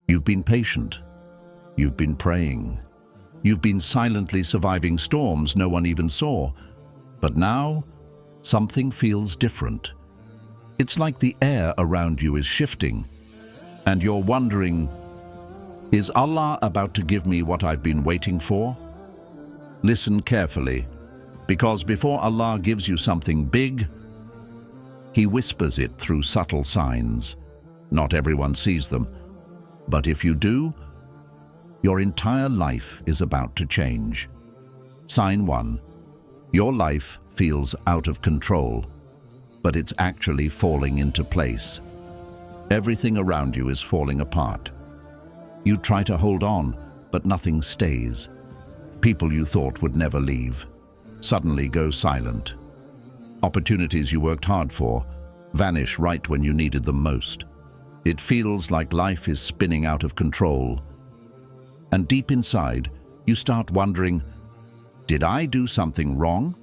You've been patient. You've been praying. You've been silently surviving storms no one even saw. But now, something feels different. It's like the air around you is shifting, and you're wondering, is Allah about to give me what I've been waiting for? Listen carefully, because before Allah gives you something big, He whispers it through subtle signs. Not everyone sees them, but if you do, your entire life is about to change. Sign 1. Your life feels out of control, but it's actually falling into place. Everything around you is falling apart. You try to hold on, but nothing stays. People you thought would never leave suddenly go silent. Opportunities you worked hard for vanish right when you needed them most. It feels like life is spinning out of control. And deep inside, you start wondering, did I do something wrong?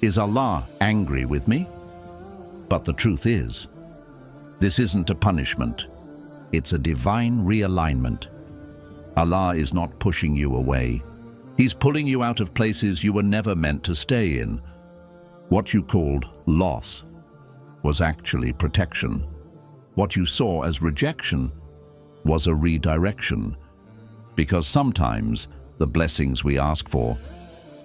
Is Allah angry with me? But the truth is, this isn't a punishment. It's a divine realignment. Allah is not pushing you away. He's pulling you out of places you were never meant to stay in. What you called loss was actually protection. What you saw as rejection was a redirection. Because sometimes the blessings we ask for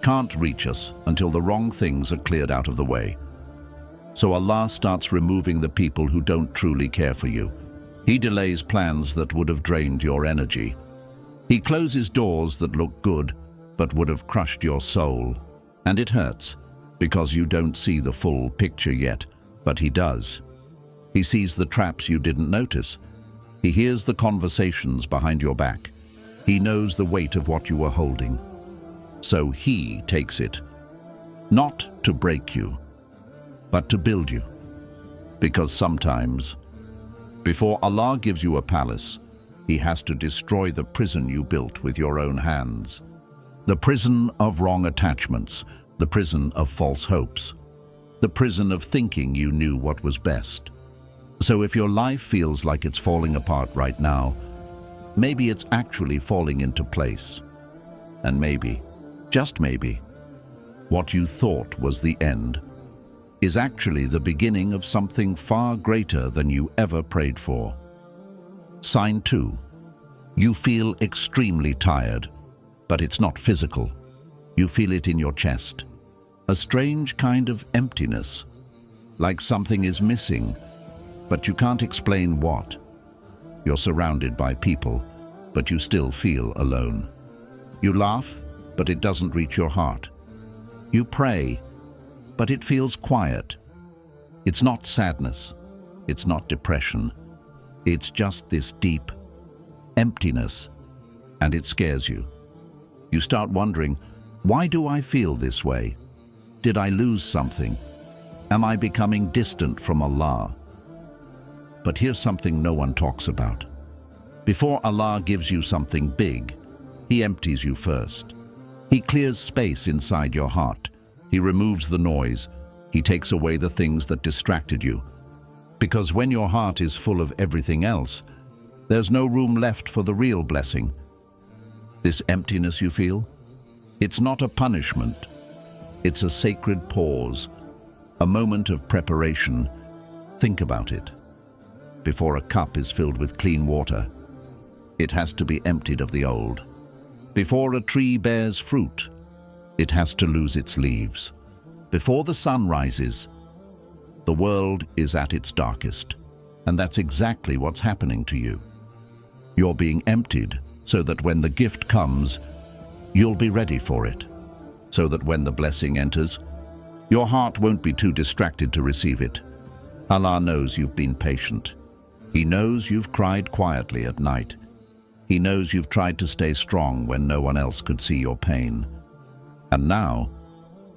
can't reach us until the wrong things are cleared out of the way. So Allah starts removing the people who don't truly care for you. He delays plans that would have drained your energy. He closes doors that look good but would have crushed your soul. And it hurts, because you don't see the full picture yet, but He does. He sees the traps you didn't notice. He hears the conversations behind your back. He knows the weight of what you were holding. So He takes it, not to break you, but to build you. Because sometimes, before Allah gives you a palace, He has to destroy the prison you built with your own hands. The prison of wrong attachments, the prison of false hopes, the prison of thinking you knew what was best. So if your life feels like it's falling apart right now, maybe it's actually falling into place. And maybe, just maybe, what you thought was the end is actually the beginning of something far greater than you ever prayed for. Sign 2. You feel extremely tired, but it's not physical. You feel it in your chest. A strange kind of emptiness, like something is missing, but you can't explain what. You're surrounded by people, but you still feel alone. You laugh, but it doesn't reach your heart. You pray, but it feels quiet. It's not sadness. It's not depression. It's just this deep emptiness, and it scares you. You start wondering, why do I feel this way? Did I lose something? Am I becoming distant from Allah? But here's something no one talks about. Before Allah gives you something big, He empties you first. He clears space inside your heart. He removes the noise. He takes away the things that distracted you. Because when your heart is full of everything else, there's no room left for the real blessing. This emptiness you feel, it's not a punishment. It's a sacred pause, a moment of preparation. Think about it. Before a cup is filled with clean water, it has to be emptied of the old. Before a tree bears fruit, it has to lose its leaves. Before the sun rises, the world is at its darkest. And that's exactly what's happening to you. You're being emptied so that when the gift comes, you'll be ready for it. So that when the blessing enters, your heart won't be too distracted to receive it. Allah knows you've been patient. He knows you've cried quietly at night. He knows you've tried to stay strong when no one else could see your pain. And now,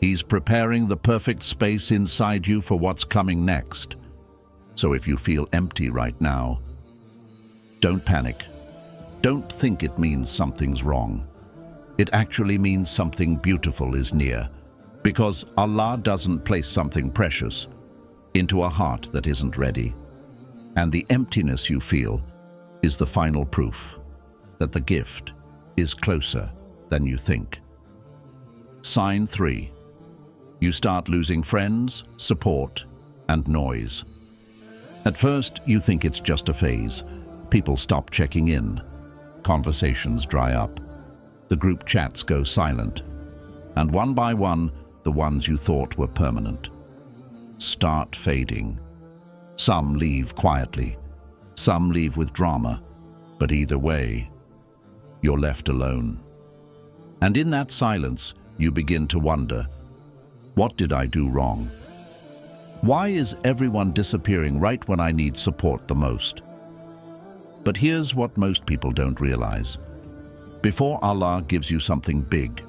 He's preparing the perfect space inside you for what's coming next. So if you feel empty right now, don't panic. Don't think it means something's wrong. It actually means something beautiful is near, because Allah doesn't place something precious into a heart that isn't ready. And the emptiness you feel, is the final proof that the gift is closer than you think. Sign 3. You start losing friends, support, and noise. At first, you think it's just a phase. People stop checking in. Conversations dry up. The group chats go silent. And one by one, the ones you thought were permanent start fading. Some leave quietly. Some leave with drama. But either way, you're left alone. And in that silence, you begin to wonder, what did I do wrong? Why is everyone disappearing right when I need support the most? But here's what most people don't realize. Before Allah gives you something big,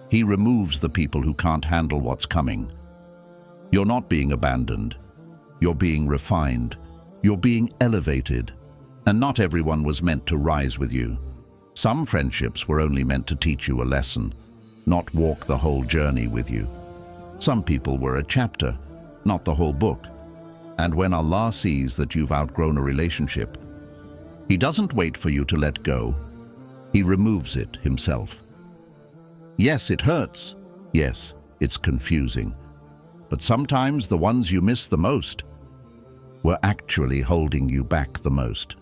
He removes the people who can't handle what's coming. You're not being abandoned. You're being refined. You're being elevated. And not everyone was meant to rise with you. Some friendships were only meant to teach you a lesson, not walk the whole journey with you. Some people were a chapter, not the whole book. And when Allah sees that you've outgrown a relationship, He doesn't wait for you to let go. He removes it Himself. Yes, it hurts. Yes, it's confusing. But sometimes the ones you miss the most were actually holding you back the most.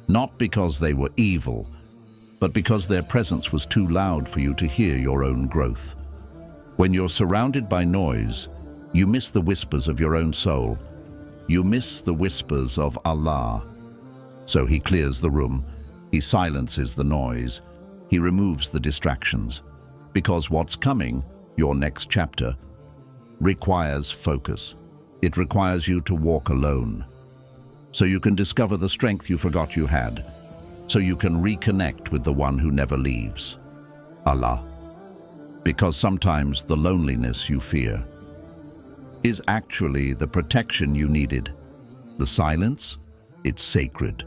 Not because they were evil, but because their presence was too loud for you to hear your own growth. When you're surrounded by noise, you miss the whispers of your own soul. You miss the whispers of Allah. So He clears the room. He silences the noise. He removes the distractions. Because what's coming, your next chapter, requires focus. It requires you to walk alone. So you can discover the strength you forgot you had. So you can reconnect with the one who never leaves, Allah. Because sometimes the loneliness you fear is actually the protection you needed. The silence, it's sacred.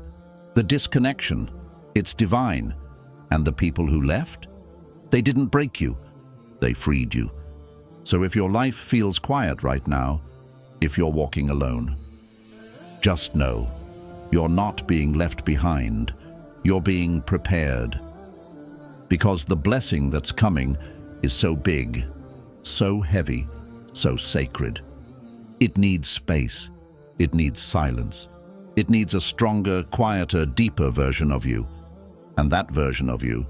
The disconnection, it's divine. And the people who left, they didn't break you, they freed you. So if your life feels quiet right now, if you're walking alone, just know you're not being left behind. You're being prepared. Because the blessing that's coming is so big, so heavy, so sacred. It needs space. It needs silence. It needs a stronger, quieter, deeper version of you. And that version of you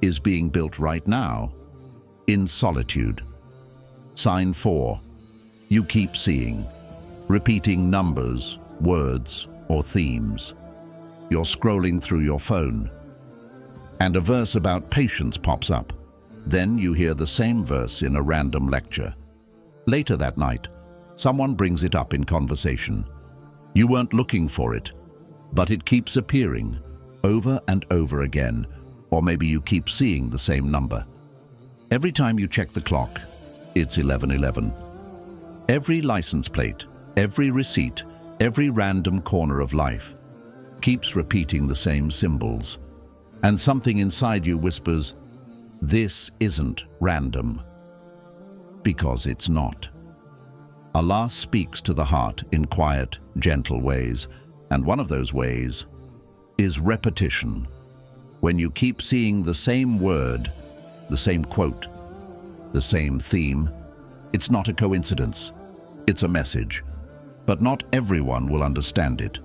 is being built right now, in solitude. Sign 4. You keep seeing, repeating numbers, words, or themes. You're scrolling through your phone, and a verse about patience pops up. Then you hear the same verse in a random lecture. Later that night, someone brings it up in conversation. You weren't looking for it, but it keeps appearing over and over again, or maybe you keep seeing the same number. Every time you check the clock, it's 11:11. Every license plate, every receipt, every random corner of life keeps repeating the same symbols. And something inside you whispers, this isn't random. Because it's not. Allah speaks to the heart in quiet, gentle ways, and one of those ways is repetition. When you keep seeing the same word, the same quote, the same theme, it's not a coincidence. It's a message. But not everyone will understand it.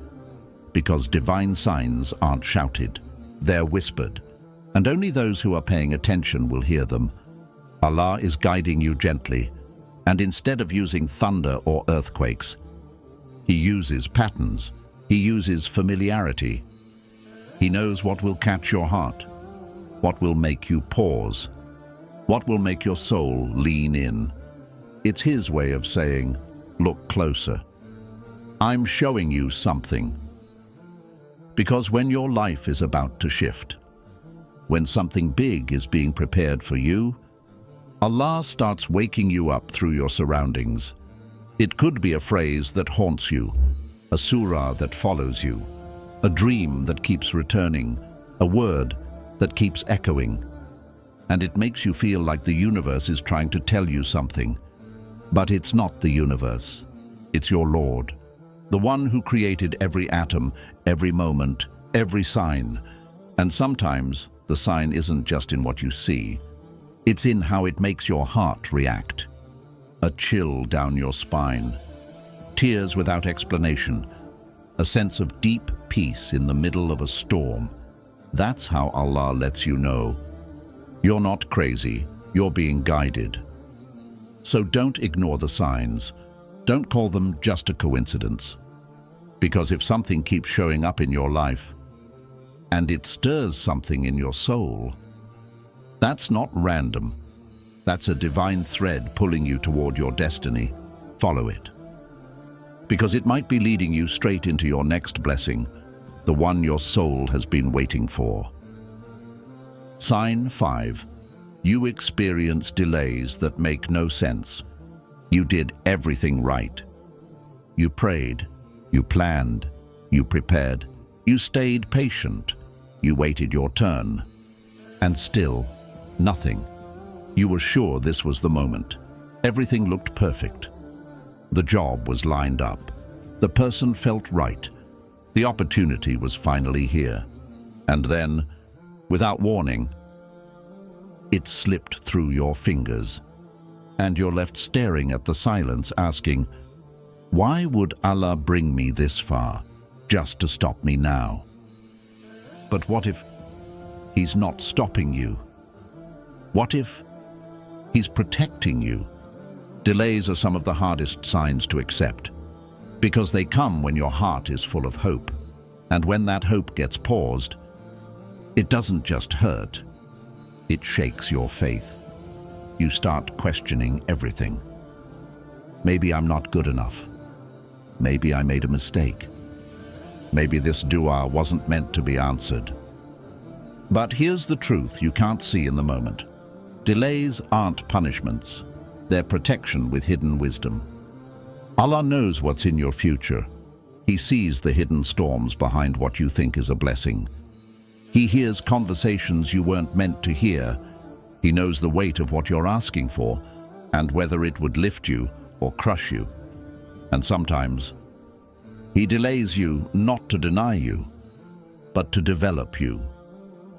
Because divine signs aren't shouted, they're whispered, and only those who are paying attention will hear them. Allah is guiding you gently, and instead of using thunder or earthquakes, He uses patterns, He uses familiarity. He knows what will catch your heart, what will make you pause, what will make your soul lean in. It's His way of saying, look closer. I'm showing you something. Because when your life is about to shift, when something big is being prepared for you, Allah starts waking you up through your surroundings. It could be a phrase that haunts you, a surah that follows you, a dream that keeps returning, a word that keeps echoing. And it makes you feel like the universe is trying to tell you something. But it's not the universe. It's your Lord. The one who created every atom, every moment, every sign, and sometimes the sign isn't just in what you see. It's in how it makes your heart react. A chill down your spine, tears without explanation, a sense of deep peace in the middle of a storm. That's how Allah lets you know you're not crazy, you're being guided. So don't ignore the signs. Don't call them just a coincidence. Because if something keeps showing up in your life, and it stirs something in your soul, that's not random. That's a divine thread pulling you toward your destiny. Follow it. Because it might be leading you straight into your next blessing, the one your soul has been waiting for. Sign 5. You experience delays that make no sense. You did everything right. You prayed, you planned, you prepared, you stayed patient, you waited your turn. And still, nothing. You were sure this was the moment. Everything looked perfect. The job was lined up. The person felt right. The opportunity was finally here. And then, without warning, it slipped through your fingers, and you're left staring at the silence, asking, why would Allah bring me this far, just to stop me now? But what if He's not stopping you? What if He's protecting you? Delays are some of the hardest signs to accept, because they come when your heart is full of hope. And when that hope gets paused, it doesn't just hurt, it shakes your faith. You start questioning everything. Maybe I'm not good enough. Maybe I made a mistake. Maybe this dua wasn't meant to be answered. But here's the truth you can't see in the moment. Delays aren't punishments. They're protection with hidden wisdom. Allah knows what's in your future. He sees the hidden storms behind what you think is a blessing. He hears conversations you weren't meant to hear. He knows the weight of what you're asking for and whether it would lift you or crush you. And sometimes He delays you not to deny you, but to develop you,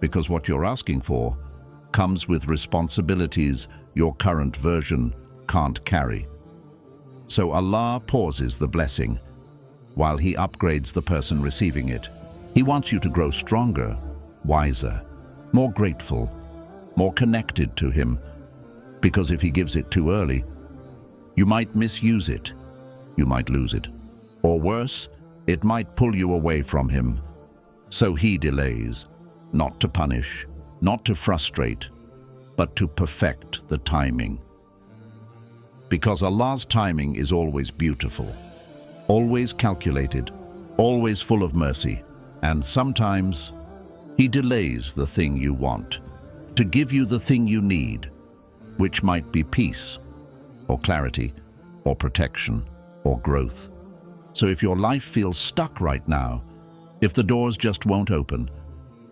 because what you're asking for comes with responsibilities your current version can't carry. So Allah pauses the blessing while He upgrades the person receiving it. He wants you to grow stronger, wiser, more grateful, more connected to Him, because if He gives it too early, you might misuse it, you might lose it, or worse, it might pull you away from Him. So He delays, not to punish, not to frustrate, but to perfect the timing. Because Allah's timing is always beautiful, always calculated, always full of mercy, and sometimes He delays the thing you want to give you the thing you need, which might be peace, or clarity, or protection, or growth. So if your life feels stuck right now, if the doors just won't open,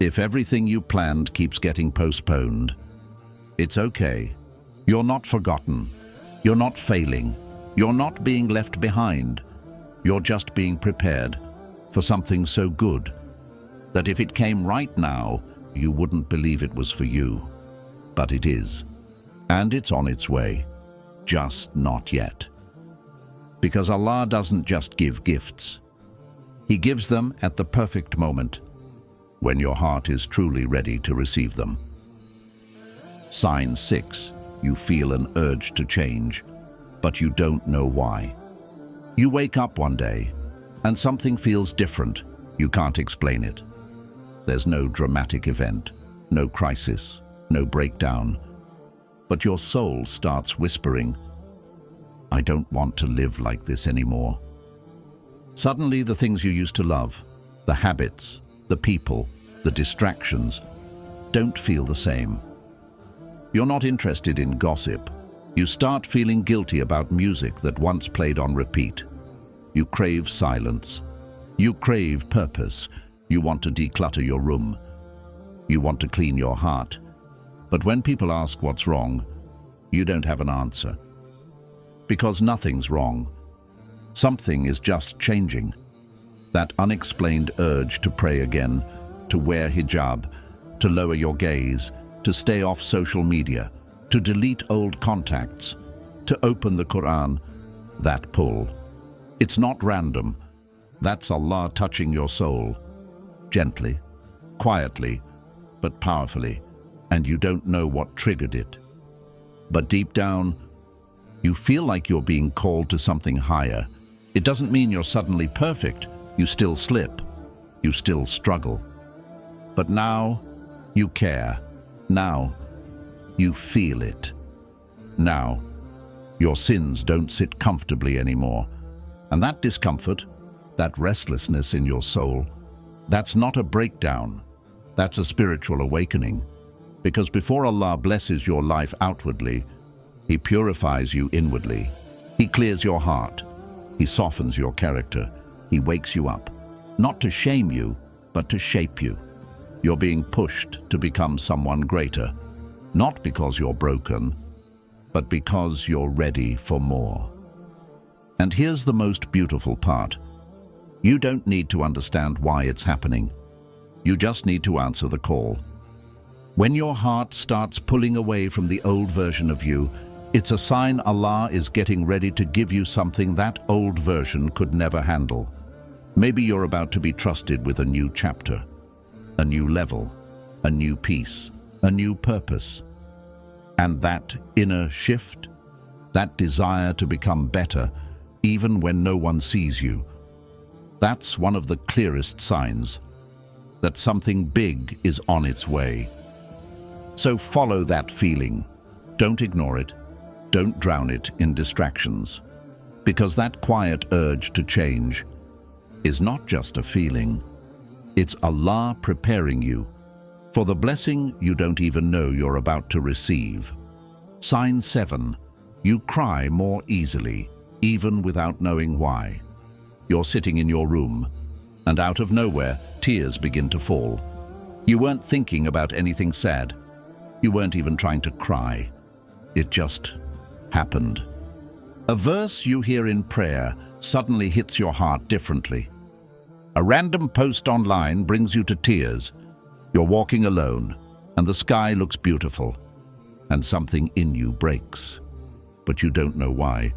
if everything you planned keeps getting postponed, it's okay. You're not forgotten. You're not failing. You're not being left behind. You're just being prepared for something so good that if it came right now, you wouldn't believe it was for you. But it is. And it's on its way. Just not yet. Because Allah doesn't just give gifts. He gives them at the perfect moment, when your heart is truly ready to receive them. Sign 6. You feel an urge to change, but you don't know why. You wake up one day, and something feels different. You can't explain it. There's no dramatic event, no crisis, no breakdown. But your soul starts whispering, I don't want to live like this anymore. Suddenly the things you used to love, the habits, the people, the distractions, don't feel the same. You're not interested in gossip. You start feeling guilty about music that once played on repeat. You crave silence. You crave purpose. You want to declutter your room. You want to clean your heart. But when people ask what's wrong, you don't have an answer. Because nothing's wrong. Something is just changing. That unexplained urge to pray again, to wear hijab, to lower your gaze, to stay off social media, to delete old contacts, to open the Quran, that pull. It's not random. That's Allah touching your soul. Gently, quietly, but powerfully, and you don't know what triggered it. But deep down, you feel like you're being called to something higher. It doesn't mean you're suddenly perfect. You still slip. You still struggle. But now, you care. Now, you feel it. Now, your sins don't sit comfortably anymore. And that discomfort, that restlessness in your soul, that's not a breakdown. That's a spiritual awakening. Because before Allah blesses your life outwardly, He purifies you inwardly. He clears your heart. He softens your character. He wakes you up, not to shame you, but to shape you. You're being pushed to become someone greater, not because you're broken, but because you're ready for more. And here's the most beautiful part. You don't need to understand why it's happening. You just need to answer the call. When your heart starts pulling away from the old version of you, it's a sign Allah is getting ready to give you something that old version could never handle. Maybe you're about to be trusted with a new chapter, a new level, a new peace, a new purpose. And that inner shift, that desire to become better, even when no one sees you, that's one of the clearest signs that something big is on its way. So follow that feeling. Don't ignore it. Don't drown it in distractions. Because that quiet urge to change is not just a feeling. It's Allah preparing you for the blessing you don't even know you're about to receive. Sign 7. You cry more easily, even without knowing why. You're sitting in your room, and out of nowhere, tears begin to fall. You weren't thinking about anything sad. You weren't even trying to cry. It just happened. A verse you hear in prayer suddenly hits your heart differently. A random post online brings you to tears. You're walking alone, and the sky looks beautiful, and something in you breaks. But you don't know why,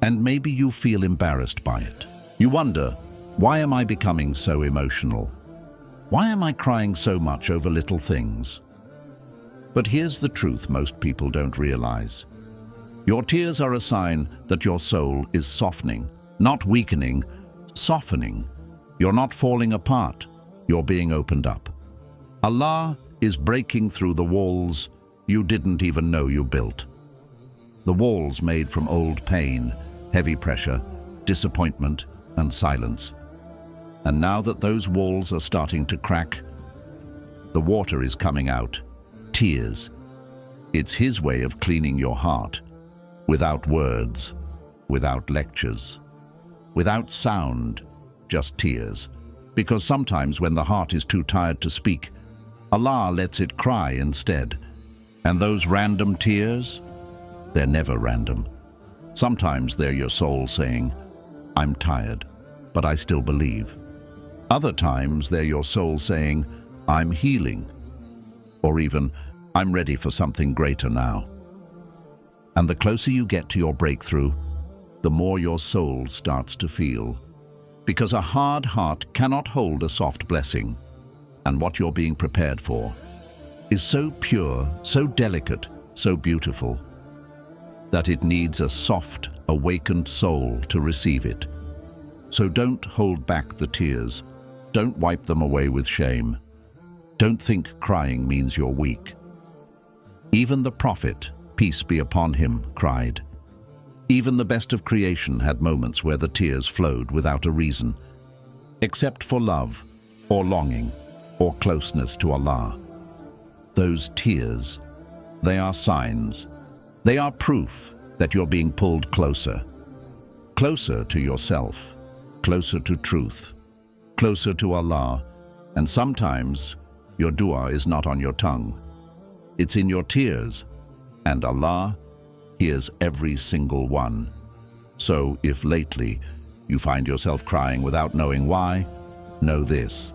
and maybe you feel embarrassed by it. You wonder, why am I becoming so emotional? Why am I crying so much over little things? But here's the truth most people don't realize. Your tears are a sign that your soul is softening, not weakening, softening. You're not falling apart, you're being opened up. Allah is breaking through the walls you didn't even know you built. The walls made from old pain, heavy pressure, disappointment, and silence. And now that those walls are starting to crack, the water is coming out. Tears. It's His way of cleaning your heart. Without words, without lectures, without sound, just tears. Because sometimes when the heart is too tired to speak, Allah lets it cry instead. And those random tears, they're never random. Sometimes they're your soul saying, I'm tired, but I still believe. Other times they're your soul saying, I'm healing. Or even, I'm ready for something greater now. And the closer you get to your breakthrough, the more your soul starts to feel. Because a hard heart cannot hold a soft blessing. And what you're being prepared for is so pure, so delicate, so beautiful, that it needs a soft, awakened soul to receive it. So don't hold back the tears. Don't wipe them away with shame. Don't think crying means you're weak. Even the prophet, peace be upon him, cried. Even the best of creation had moments where the tears flowed without a reason, except for love, or longing, or closeness to Allah. Those tears, they are signs. They are proof that you're being pulled closer. Closer to yourself, closer to truth, closer to Allah, and sometimes your dua is not on your tongue. It's in your tears, and Allah hears every single one. So if lately You find yourself crying without knowing why. Know this: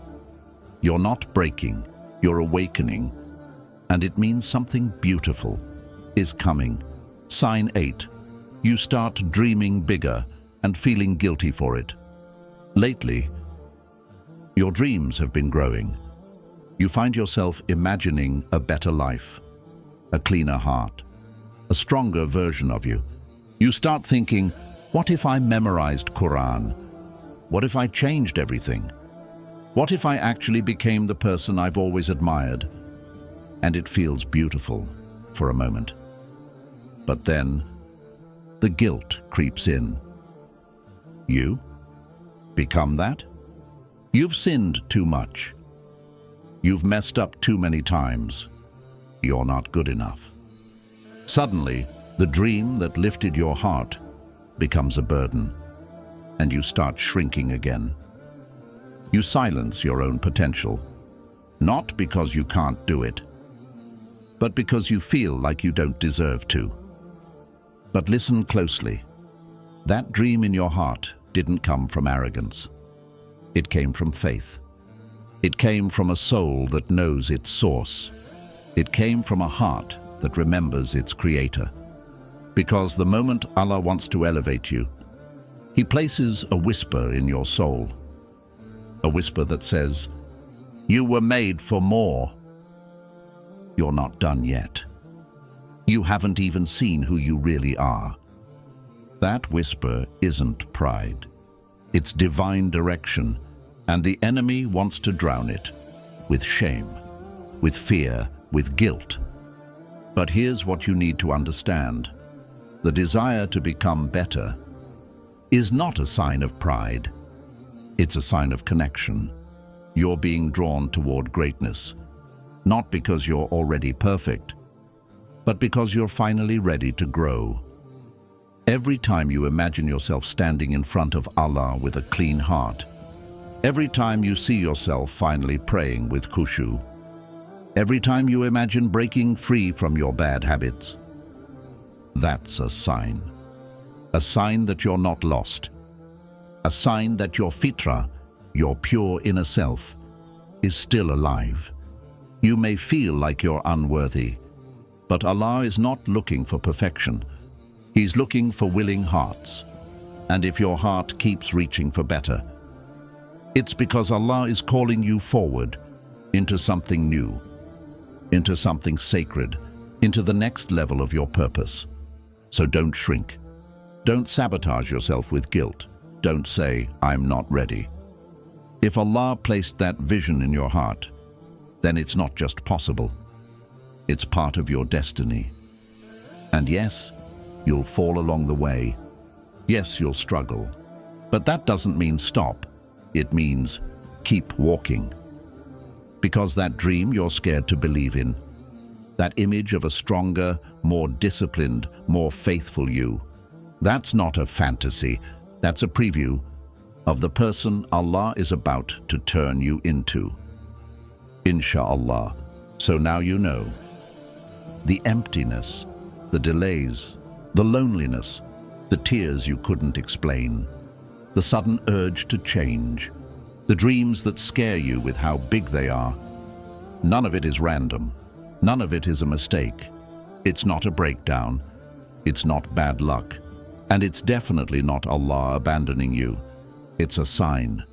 you're not breaking, you're awakening. And it means something beautiful is coming. Sign 8. You start dreaming bigger and feeling guilty for it. Lately, your dreams have been growing. You find yourself imagining a better life, a cleaner heart, a stronger version of you. You start thinking, what if I memorized Quran? What if I changed everything? What if I actually became the person I've always admired? And it feels beautiful for a moment. But then, the guilt creeps in. You become that? You've sinned too much. You've messed up too many times. You're not good enough. Suddenly, the dream that lifted your heart becomes a burden, and you start shrinking again. You silence your own potential, not because you can't do it, but because you feel like you don't deserve to. But listen closely. That dream in your heart didn't come from arrogance. It came from faith. It came from a soul that knows its source. It came from a heart that remembers its creator. Because the moment Allah wants to elevate you, He places a whisper in your soul. A whisper that says, "You were made for more. You're not done yet. You haven't even seen who you really are." That whisper isn't pride. It's divine direction, and the enemy wants to drown it with shame, with fear, with guilt. But here's what you need to understand. The desire to become better is not a sign of pride. It's a sign of connection. You're being drawn toward greatness, not because you're already perfect, but because you're finally ready to grow. Every time you imagine yourself standing in front of Allah with a clean heart, every time you see yourself finally praying with khushu, every time you imagine breaking free from your bad habits, that's a sign. A sign that you're not lost. A sign that your fitra, your pure inner self, is still alive. You may feel like you're unworthy, but Allah is not looking for perfection. He's looking for willing hearts. And if your heart keeps reaching for better, it's because Allah is calling you forward into something new, into something sacred, into the next level of your purpose. So don't shrink. Don't sabotage yourself with guilt. Don't say, "I'm not ready." If Allah placed that vision in your heart, then it's not just possible. It's part of your destiny. And yes, you'll fall along the way. Yes, you'll struggle. But that doesn't mean stop. It means keep walking. Because that dream you're scared to believe in, that image of a stronger, more disciplined, more faithful you, that's not a fantasy. That's a preview of the person Allah is about to turn you into. Insha'Allah. So now you know. The emptiness, the delays, the loneliness, the tears you couldn't explain, the sudden urge to change, the dreams that scare you with how big they are. None of it is random. None of it is a mistake. It's not a breakdown. It's not bad luck. And it's definitely not Allah abandoning you. It's a sign,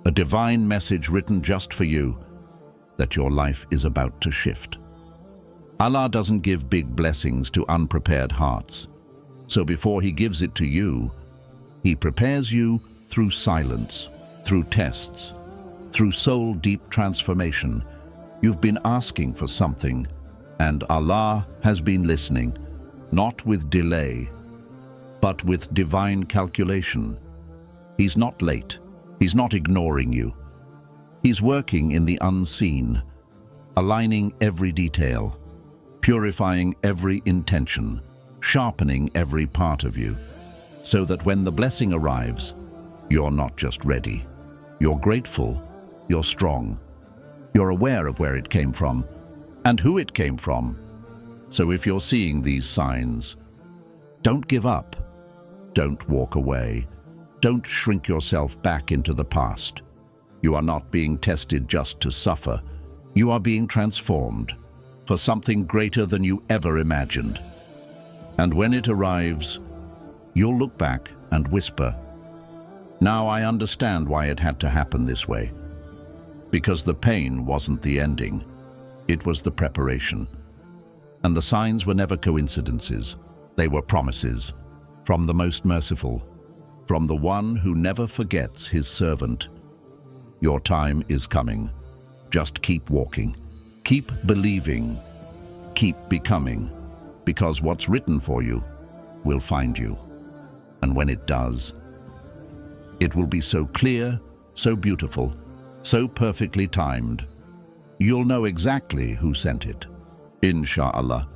a divine message written just for you, that your life is about to shift. Allah doesn't give big blessings to unprepared hearts. So before He gives it to you, He prepares you through silence, through tests, through soul-deep transformation. You've been asking for something, and Allah has been listening, not with delay, but with divine calculation. He's not late. He's not ignoring you. He's working in the unseen, aligning every detail, purifying every intention, sharpening every part of you, so that when the blessing arrives, you're not just ready. You're grateful, you're strong, you're aware of where it came from and who it came from. So if you're seeing these signs, don't give up, don't walk away. Don't shrink yourself back into the past. You are not being tested just to suffer. You are being transformed for something greater than you ever imagined. And when it arrives, you'll look back and whisper, "Now I understand why it had to happen this way." Because the pain wasn't the ending, it was the preparation. And the signs were never coincidences. They were promises from the most merciful, from the one who never forgets his servant. Your time is coming. Just keep walking. Keep believing. Keep becoming. Because what's written for you will find you. And when it does, it will be so clear, so beautiful, so perfectly timed. You'll know exactly who sent it. Insha'Allah.